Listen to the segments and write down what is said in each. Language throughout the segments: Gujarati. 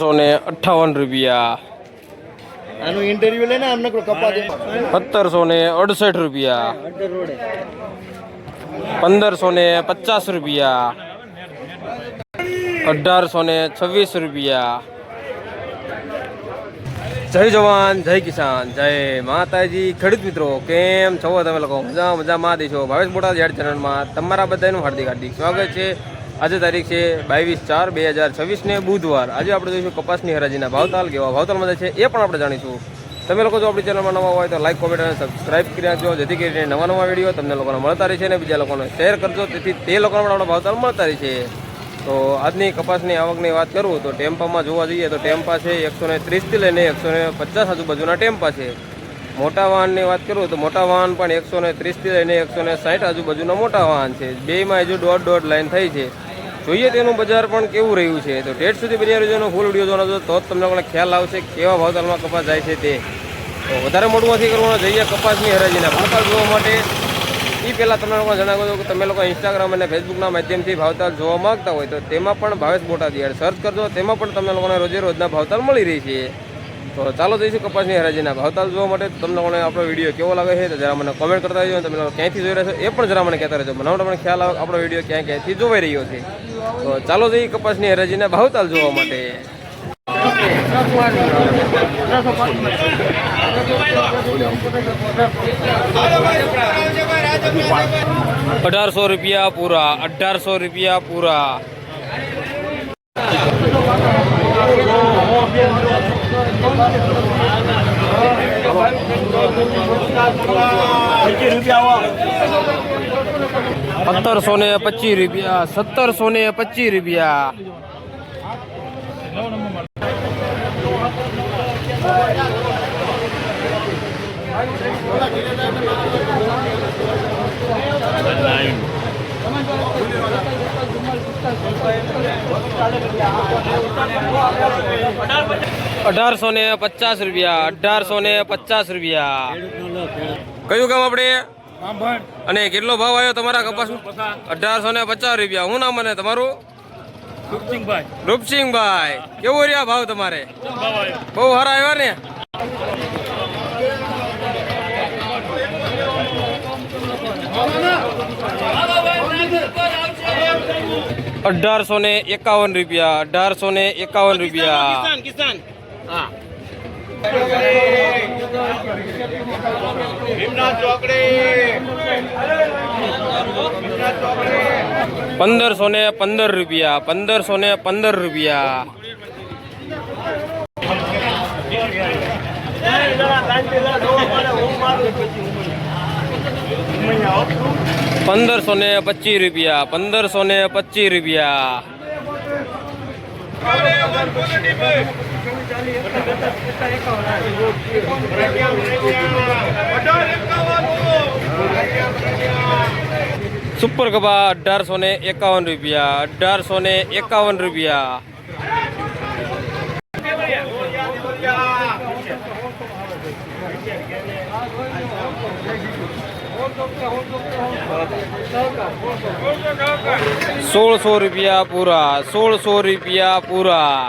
₹58 इंटरव्यू लेना हमने कपा दे ₹1768 ₹1550 ₹1826 જય જવાન જય કિસાન જય માતાજી ખેડૂત મિત્રો કેમ છો તમે લોકો મજામાં દેશો ભાવેશ બોટાદ યાર્ડ ચેનલમાં તમારા બધાનું હાર્દિક સ્વાગત છે। આજે તારીખ છે 22/4/2026 બુધવાર। આજે આપણે જોઈશું કપાસની હરાજીના ભાવતાલ કેવા ભાવતાલ મળે છે એ પણ આપણે જાણીશું। તમે લોકો જો આપણી ચેનલમાં નવા હોય તો લાઈક કોમેન્ટ અને સબસ્ક્રાઇબ કરી નાખજો, જેથી કરીને નવા વિડીયો તમને લોકોને મળતા રહેશે અને બીજા લોકોને શેર કરજો, તેથી તે લોકોને પણ આપણા ભાવતાલ મળતા રહેશે। તો આજની કપાસની આવકની વાત કરું તો ટેમ્પામાં જોવા જઈએ તો ટેમ્પા છે 130થી લઈને 150 આજુબાજુના ટેમ્પા છે। મોટા વાહનની વાત કરું તો મોટા વાહન પણ 130થી લઈને 160 આજુબાજુના મોટા વાહન છે। બેમાં હજુ દોઢ લાઈન થઈ છે। જોઈએ તેનું બજાર પણ કેવું રહ્યું છે, તો ઠેઠ સુધી બની રહ્યું ફૂલ વિડીયો જોવાનો તો જ તમને લોકોને ખ્યાલ આવશે કેવા ભાવતાલમાં કપાસ જાય છે તે। તો વધારે મોટું નથી કરવાનું, જઈએ કપાસની હરાજીના ભાવતાલ જોવા માટે। એ પહેલાં તમને લોકોને જણાવી દઉં કે તમે લોકો ઇન્સ્ટાગ્રામ અને ફેસબુકના માધ્યમથી ભાવતાલ જોવા માગતા હોય તો તેમાં પણ ભાવેશ બોટાદ યાર્ડ સર્ચ કરજો, તેમાં પણ તમને લોકોને રોજના ભાવતાલ મળી રહી છે। તો ચાલો જઈશું કપાસની હરાજીના ભાવતાલ જોવા માટે। તમને લોકોને આપણો વિડીયો કેવો લાગે છે તો જરા મને કોમેન્ટ કરતા રહેજો, તમે લોકો ક્યાંથી જોઈ રહ્યા છો એ પણ જરા મને કહેતા રહેજો, મને તમને ખ્યાલ આવે આપણો વિડીયો ક્યાંથી જોવાઈ રહ્યો છે। તો ચાલો જઈએ કપાસની હરાજીના ભાવતાલ જોવા માટે। ₹1800 પૂરા, ₹1800 પૂરા। ₹1725, ₹1725। ₹1850, કયું ગામ આપણે અને કેટલો ભાવ આવ્યો તમારા કપાસનો? ₹1850। શું નામ મને તમારું? રૂપસિંહભાઈ, કેવું રહ્યા ભાવ તમારે? બહુ સારા આવ્યા ને? ₹1851। ₹1515। ₹1525। સુપર કપા ₹1851। ₹1600 પૂરા, ₹1600 પૂરા।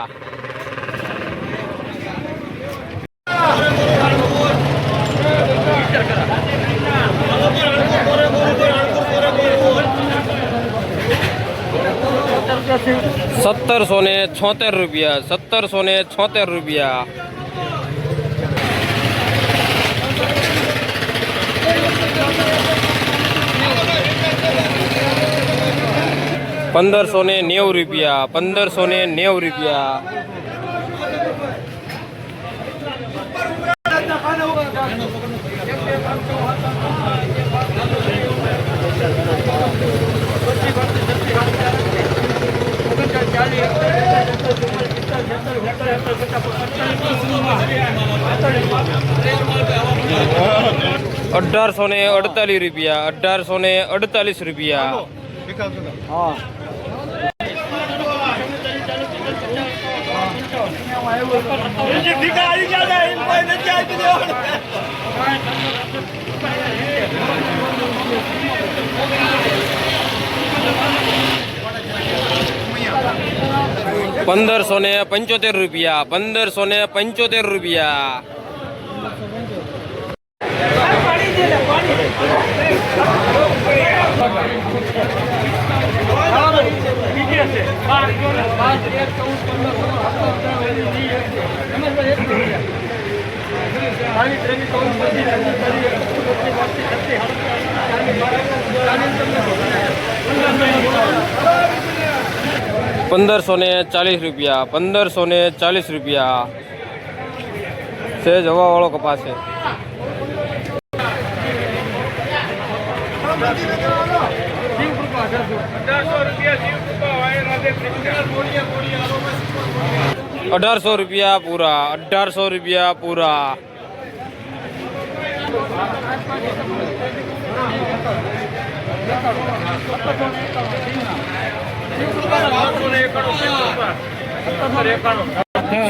₹1776। ₹1590। ₹1848। ₹1575 ₹1575 ₹1540 સહેજ હવા વાળો કપાસ છે. ₹1800 પૂરા ₹1800 પૂરા.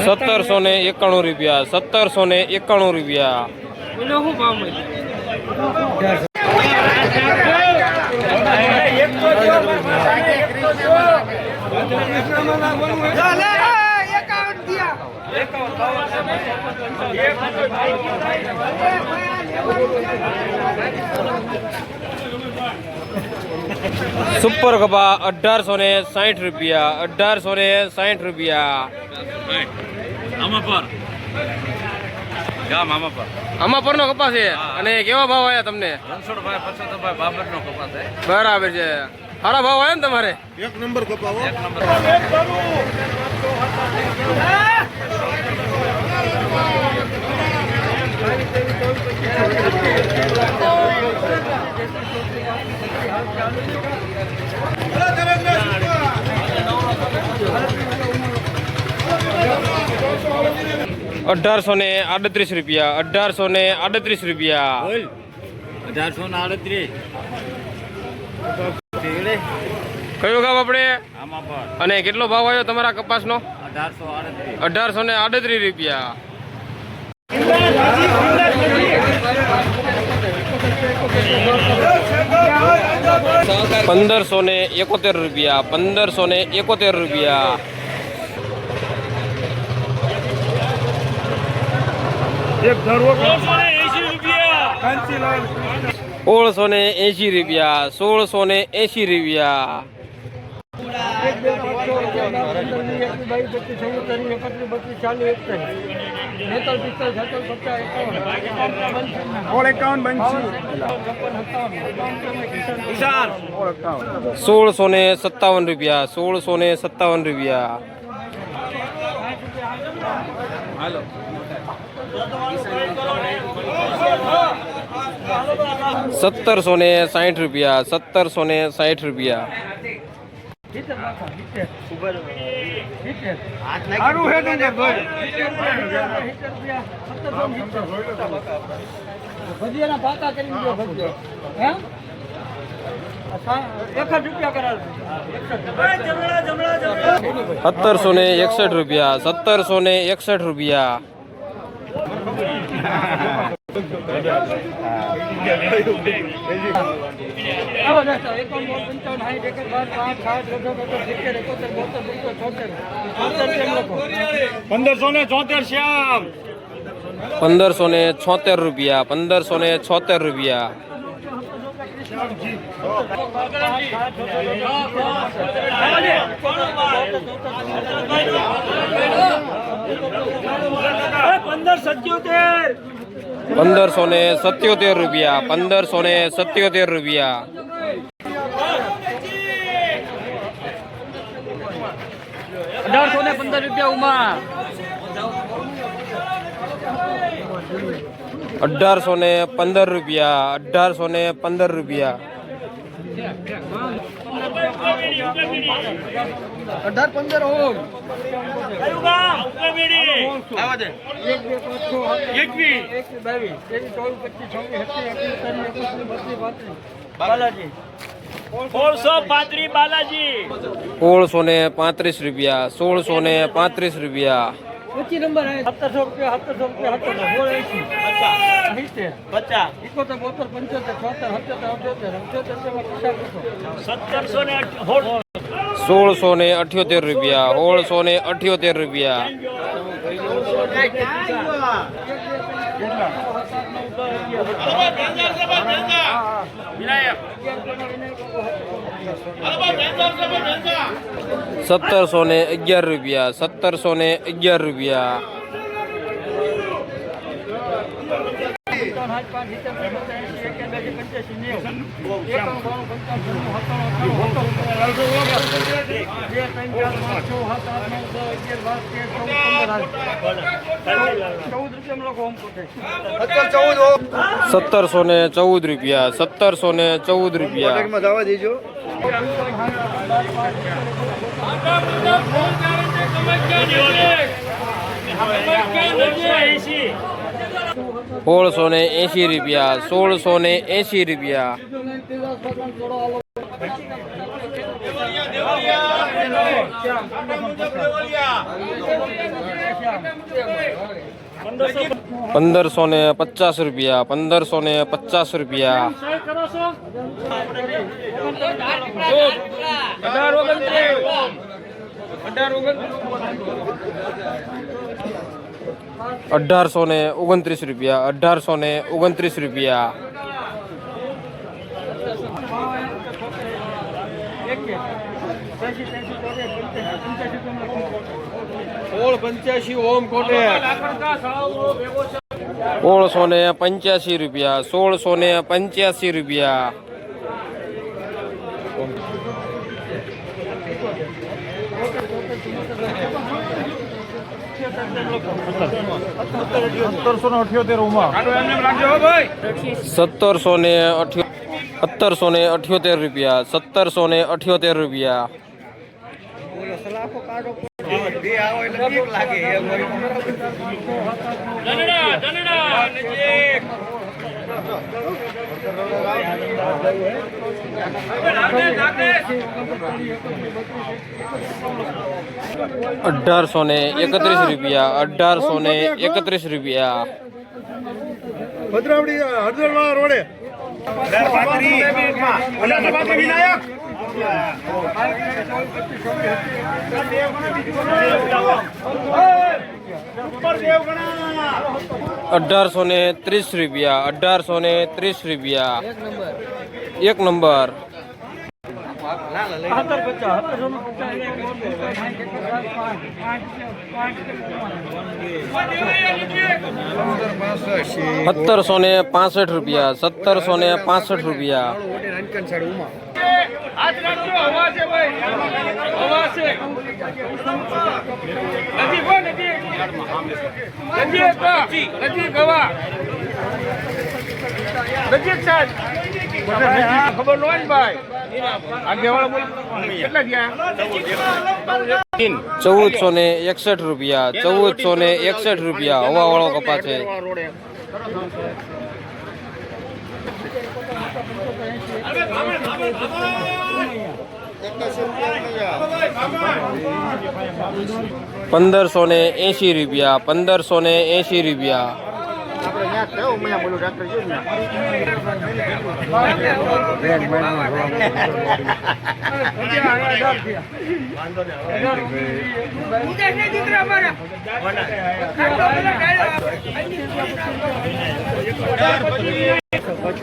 ₹1791 ₹1791 સુપર કપા ₹1860 આમાં નો કપાસ છે. અને કેવા ભાવ આવ્યા તમને? બરાબર છે. સારા ભાવ આવ્યા ને તમારે? એક નંબર કપાવો. 1838 રૂપિયા 1838 રૂપિયા. 1838. કયો ગામ આપણે? અને કેટલો ભાવ આવ્યો તમારા કપાસનો? 1838 રૂપિયા. ₹1571 ₹1571 એક ધરવો ₹1680 ₹1680 ₹1657 હાલો. ₹1760 ₹1761 ₹1576 ₹1577 ₹1815 ઉમા. 1815 રૂપિયા 1815 રૂપિયા 1815 ઓમ. કયું ગામ? ઉકેમેડી. આવા દે. 1 બાલાજી. 1635 રૂપિયા 1635 રૂપિયા ऊंची नंबर है 1700 रुपया 1700 50 71 72 75 76 77 78 77 50 1700 ને ₹1678 ₹1678 ₹1711 ₹1711 ₹1714 માં જવા દેજો. ₹1680 ₹1550 ₹1829 85 ઓમ કોટેક. ₹1685 ₹1778 ₹1831 ભદ્રાવડી હળદરવાળા રોડે. વિનાયક 1830 રૂપિયા એક નંબર 1765 રૂપિયા 1765 રૂપિયા ખબર નો હોય ભાઈ કેટલા ગયા 1461 રૂપિયા 1461 રૂપિયા હવા વાળો કપા છે ₹1580 ₹1580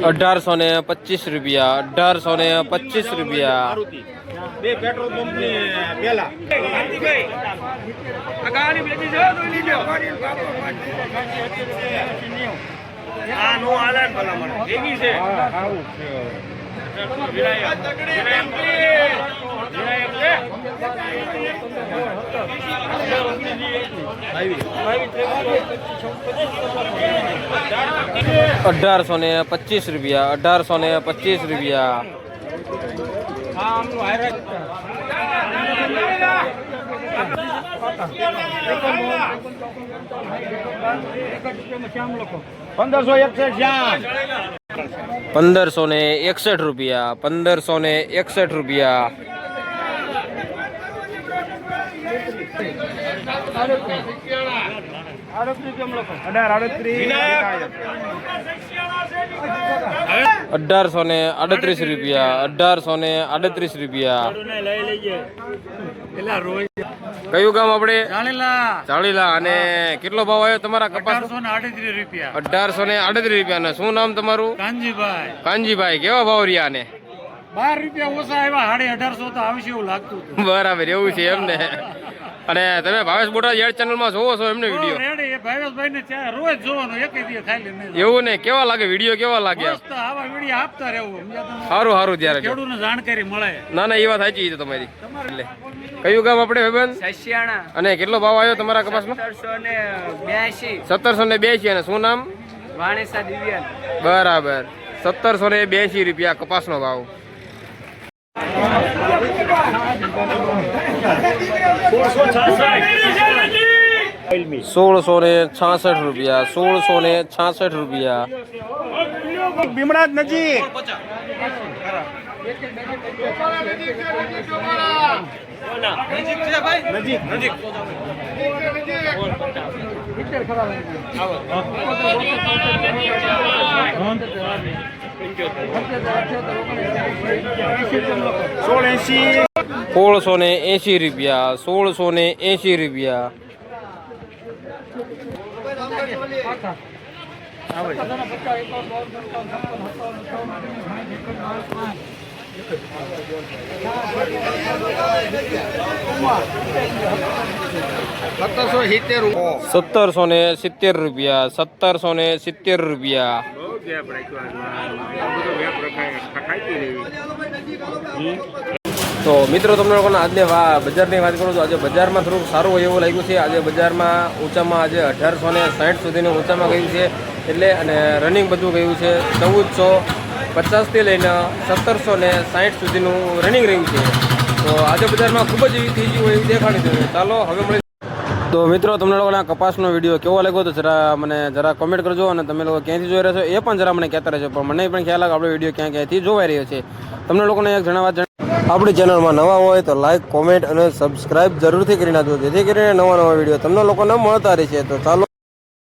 ₹1825 રૂપિયા બે પેટ્રોલ પંપ ની પેલા નો હાલે ભલા મને ભેગી છે ₹1825 રૂપિયા ₹1561 રૂપિયા ₹1838 ₹1838 કયું ગામ આપણે ચાળીલા. અને કેટલો ભાવ આવ્યો તમારા કપાસ? ₹1838. અને શું નામ તમારું? કાનજીભાઈ. કેવા ભાવ રહ્યા ને? ₹12 ઓછા આવ્યા. 1850 તો આવશે એવું લાગતું હતું. બરાબર, એવું છે એમને. અને તમે ભાવેશ બોટાદ યાર ચેનલમાં જોવો છો એમને વિડીયો? રેડી ભાવેશભાઈ ને રોજ જોવાનું, એક દિવસ ખાલી નહીં. એવું ને? કેવા લાગે વિડીયો? કેવા લાગ્યા? મસ્ત, આવા વિડીયો આપતા રહેવું. સારું સારું. ત્યારે ખેડૂતને જાણકારી મળે. ના ના, એ વાત સાચી છે તમારી. એટલે કયું ગામ આપણે ભાઈબંધ? સસિયાણા. અને કેટલો ભાવ આવ્યો તમારા કપાસમાં? 1782. અને શું નામ? વાણેસા દિવ્યાન. બરાબર, ₹1782 કપાસનો ભાવ. ₹1666. ભીમડા નજીક નજીક 1680 ₹1770. તો મિત્રો, તમને લોકોને આજની બજારની વાત કરું તો આજે બજારમાં થોડુંક સારું હોય એવું લાગ્યું છે. આજે બજારમાં ઊંચામાં આજે 1860 સુધીનું ઊંચામાં ગયું છે. એટલે અને રનિંગ બધું ગયું છે 1450થી લઈને 1760 સુધીનું રનિંગ રહ્યું છે. તો આજે બજારમાં ખૂબ જ એવી તેજી હોય એવું દેખાડી છે. ચાલો હવે મળી. તો મિત્રો, તમને લોકોને આ કપાસનો વિડીયો કેવો લાગ્યો તો જરા કોમેન્ટ કરજો. અને તમે લોકો ક્યાંથી જોઈ રહ્યા છો એ પણ જરા મને કહેતા રહેજો. પણ મને પણ ખ્યાલ આવે આપણો વિડીયો ક્યાંથી જોવાઈ રહ્યો છે. તમને લોકોને એક જણાવવા, આપણી ચેનલમાં નવા હોય તો લાઈક, કોમેન્ટ અને સબસ્ક્રાઇબ જરૂરથી કરી નાખજો, જેથી કરીને નવા વિડીયો તમને લોકોને મળતા રહેશે. તો ચાલો.